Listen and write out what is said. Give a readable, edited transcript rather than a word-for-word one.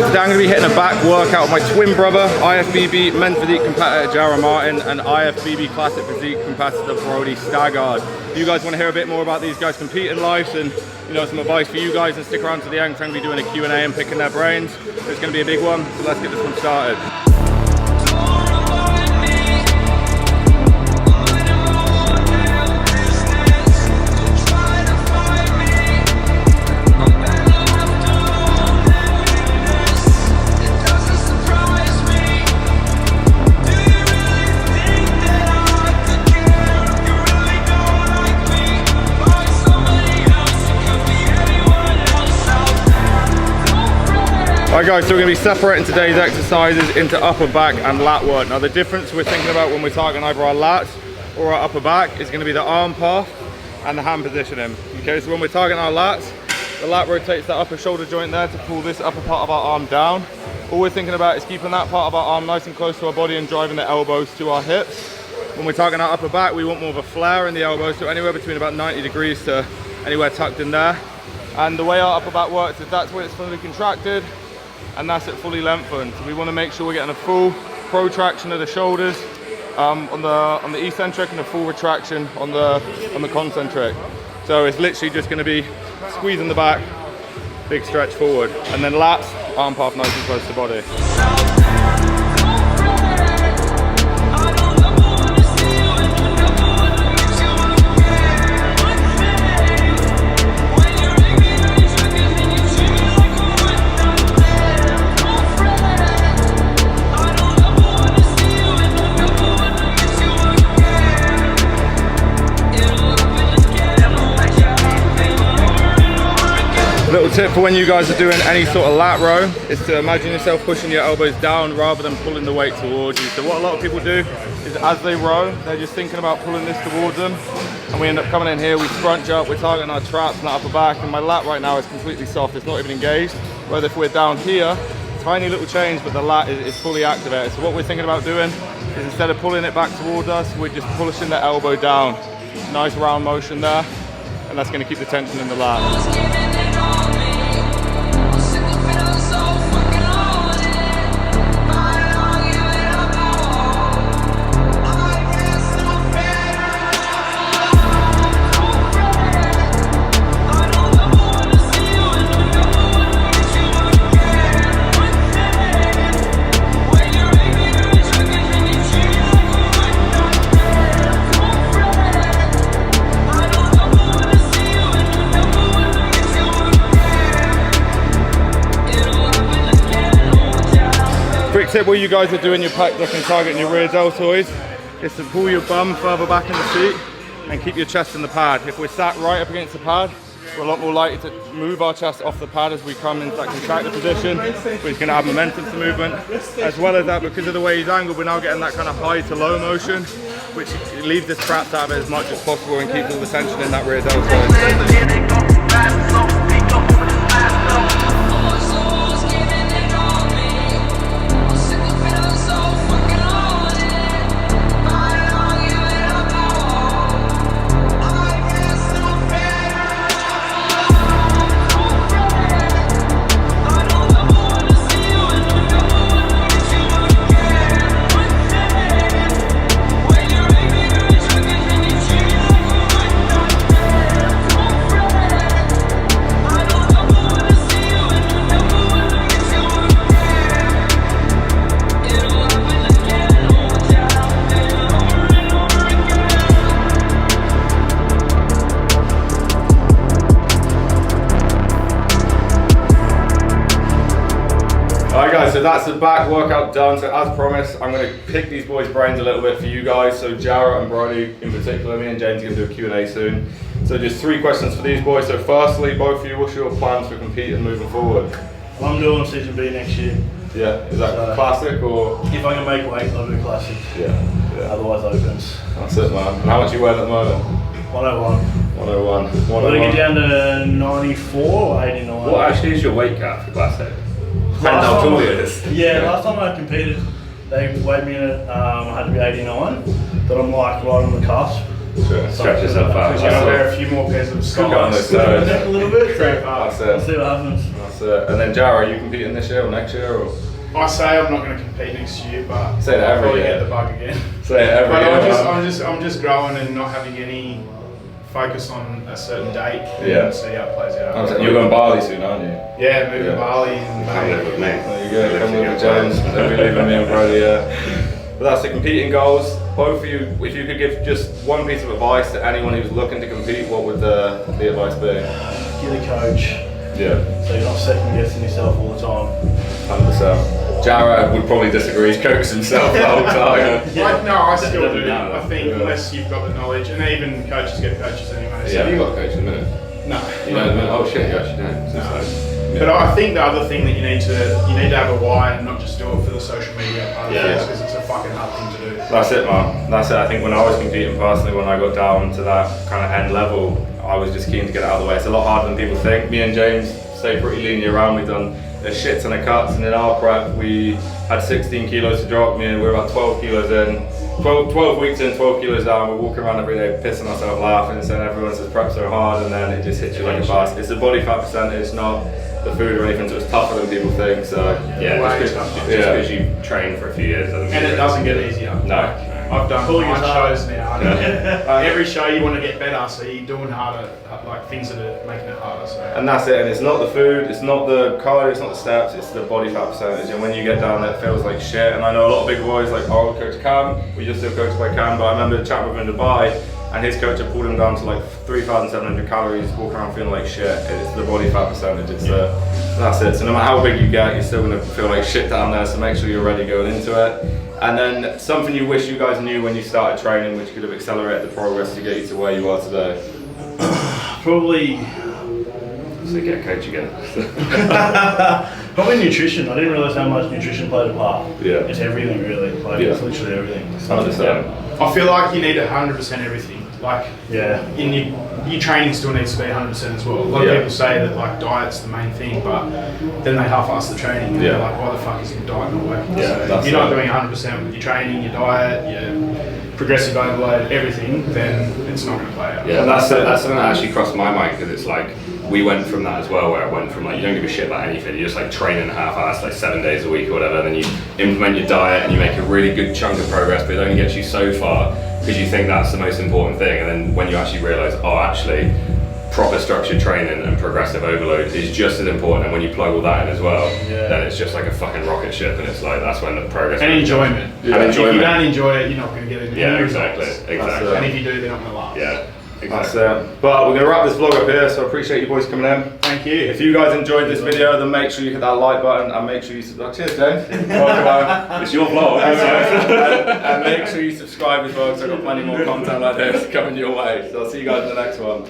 Today I'm going to be hitting a back workout with my twin brother, IFBB men's physique competitor Jarrah and IFBB classic physique competitor Brody Staggard. If you guys want to hear a bit more about these guys' competing lives and some advice for you guys, and stick around to the end, I'm going to be doing a Q&A and picking their brains. It's going to be a big one, so let's get this one started. Alright guys, so we're going to be separating today's exercises into upper back and lat work. Now the difference we're thinking about when we're targeting either our lats or our upper back is going to be the arm path and the hand positioning. Okay, so when we're targeting our lats, the lat rotates that upper shoulder joint there to pull this upper part of our arm down. All we're thinking about is keeping that part of our arm nice and close to our body and driving the elbows to our hips. When we're targeting our upper back, we want more of a flare in the elbows, so anywhere between about 90 degrees to anywhere tucked in there. And the way our upper back works is that's when it's fully contracted, and that's it fully lengthened. So we want to make sure we're getting a full protraction of the shoulders on the eccentric and a full retraction on the concentric. So it's literally just going to be squeezing the back, big stretch forward, and then lats, arm path nice and close to body. Little tip for when you guys are doing any sort of lat row is to imagine yourself pushing your elbows down rather than pulling the weight towards you. So what a lot of people do is as they row, they're just thinking about pulling this towards them, and we end up coming in here, we scrunch up, we're targeting our traps and upper back, and my lat right now is completely soft, it's not even engaged. Whereas if we're down here, tiny little change, but the lat is fully activated. So what we're thinking about doing is instead of pulling it back towards us, we're just pushing the elbow down. Nice round motion there, and that's going to keep the tension in the lat. Quick tip while you guys are doing your pec deck and targeting your rear deltoids is to pull your bum further back in the seat and keep your chest in the pad. If we're sat right up against the pad, we're a lot more likely to move our chest off the pad as we come into that contracted position, which is going to add momentum to movement. As well as that, because of the way he's angled, we're now getting that kind of high to low motion, which leaves this trapped out of it as much as possible and keeps all the tension in that rear deltoid. Alright guys, so that's the back workout done. So as promised, I'm going to pick these boys' brains a little bit for you guys. So Jarrah and Brody in particular, me and James are going to do a Q&A soon. So just 3 questions for these boys. So firstly, both of you, what's your plans for competing moving forward? I'm doing season B next year. Yeah, is that classic or? If I can make weight, I'll do classic. Yeah. Otherwise opens. That's it, man. And how much are you weighing at the moment? 101. 101. I'm going to get down to 94 or 89. What actually is your weight cap for classic? Depends how tall it is. Yeah, last time I competed, they weighed me in at, I had to be 89, but I'm like right on the cusp. Sure. Stretch yourself out. You're going to wear a few more pairs of socks. Go on, Neck a little bit. That's it. Let's see what happens. That's That's it. And then Jarrah, are you competing this year or next year? Or? I say I'm not going to compete next year, but Say that I'll every probably year. get the bug again. Say it every But year. I'm just growing and not having any focus on a certain date. Yeah. And see how it plays out. You're going to Bali soon, aren't you? Yeah, moving Yeah. to Bali and Come live with me. There you go, come with James. Don't be leaving me and Brody, But that's the competing goals. Both of you, if you could give just one piece of advice to anyone who's looking to compete, what would the advice be? Get a coach, Yeah, so you're not second guessing yourself all the time. 100%. Jarrah would probably disagree. He's coached himself the whole time. I still Doesn't do. matter. I think unless you've got the knowledge, and even coaches get coaches anyway. So Yeah, you got a coach in a minute. No. You know, oh shit, you actually don't. So it's like, But I think the other thing that you need to have a why and not just do it for the social media part of Yeah. it, because it's a fucking hard thing to do. That's it, man. That's it. I think when I was competing personally, when I got down to that kind of end level, I was just keen to get it out of the way. It's a lot harder than people think. Me and James stay pretty lean year round. We've done a shit ton of cuts, and in our prep, we had 16 kilos to drop. Me and we're about 12 kilos in. 12 weeks in, 12 kilos down. We're walking around every day, pissing ourselves laughing, and saying everyone says prep so hard, and then it just hits you like a bus. It's the body fat percentage, not the food or anything, so it's tougher than people think. So yeah, Way just tougher. because you train for a few years doesn't mean And it you're- doesn't get easier. No. I've done Pulling 9 us hard. shows now. Every show you want to get better, so you're doing harder, like things that are making it harder. So. And that's it, and it's not the food, it's not the cardio, it's not the steps, it's the body fat percentage. And when you get down there, it feels like shit. And I know a lot of big boys like our old coach Cam, we just still coached by Cam, but I remember chatting with him in Dubai, and his coach had pulled him down to like 3,700 calories, walking around feeling like shit. It's the body fat percentage, that's it. So no matter how big you get, you're still gonna feel like shit down there, so make sure you're ready going into it. And then something you wish you guys knew when you started training, which could have accelerated the progress to get you to where you are today. Probably get a coach again. Probably nutrition. I didn't realise how much nutrition played a part. Yeah. It's everything really. Like Yeah. it's literally everything. 100%. I feel like you need 100% everything. Like Yeah. in your training still needs to be 100% as well. A lot of Yeah. people say that like diet's the main thing, but then they half-ass the training. And Yeah. they're like, why the fuck is your diet not working? Yeah, So that's if you're not it. doing 100% with your training, your diet, your progressive overload, everything, then it's not going to play out. Yeah, that's something that actually crossed my mind, because it's like we went from that as well, where it went from like you don't give a shit about anything, you just like training half-assed like 7 days a week or whatever, and then you implement your diet and you make a really good chunk of progress, but it only gets you so far because you think that's the most important thing, and then when you actually realise, oh, actually proper structured training and progressive overload is just as important, and when you plug all that in as well, then it's just like a fucking rocket ship, and it's like that's when the progress And enjoyment. Yeah. If enjoyment. you don't enjoy it, you're not going to get any Yeah, results. exactly. it. And if you do, they're not going to last. Yeah, That's exactly. it. But we're going to wrap this vlog up here, so I appreciate you boys coming in. Thank you. If you guys enjoyed this video, then make sure you hit that like button and make sure you subscribe. Cheers, James. Welcome home. It's your vlog. And make sure you subscribe as well, because I've got plenty more content like this coming your way. So I'll see you guys in the next one.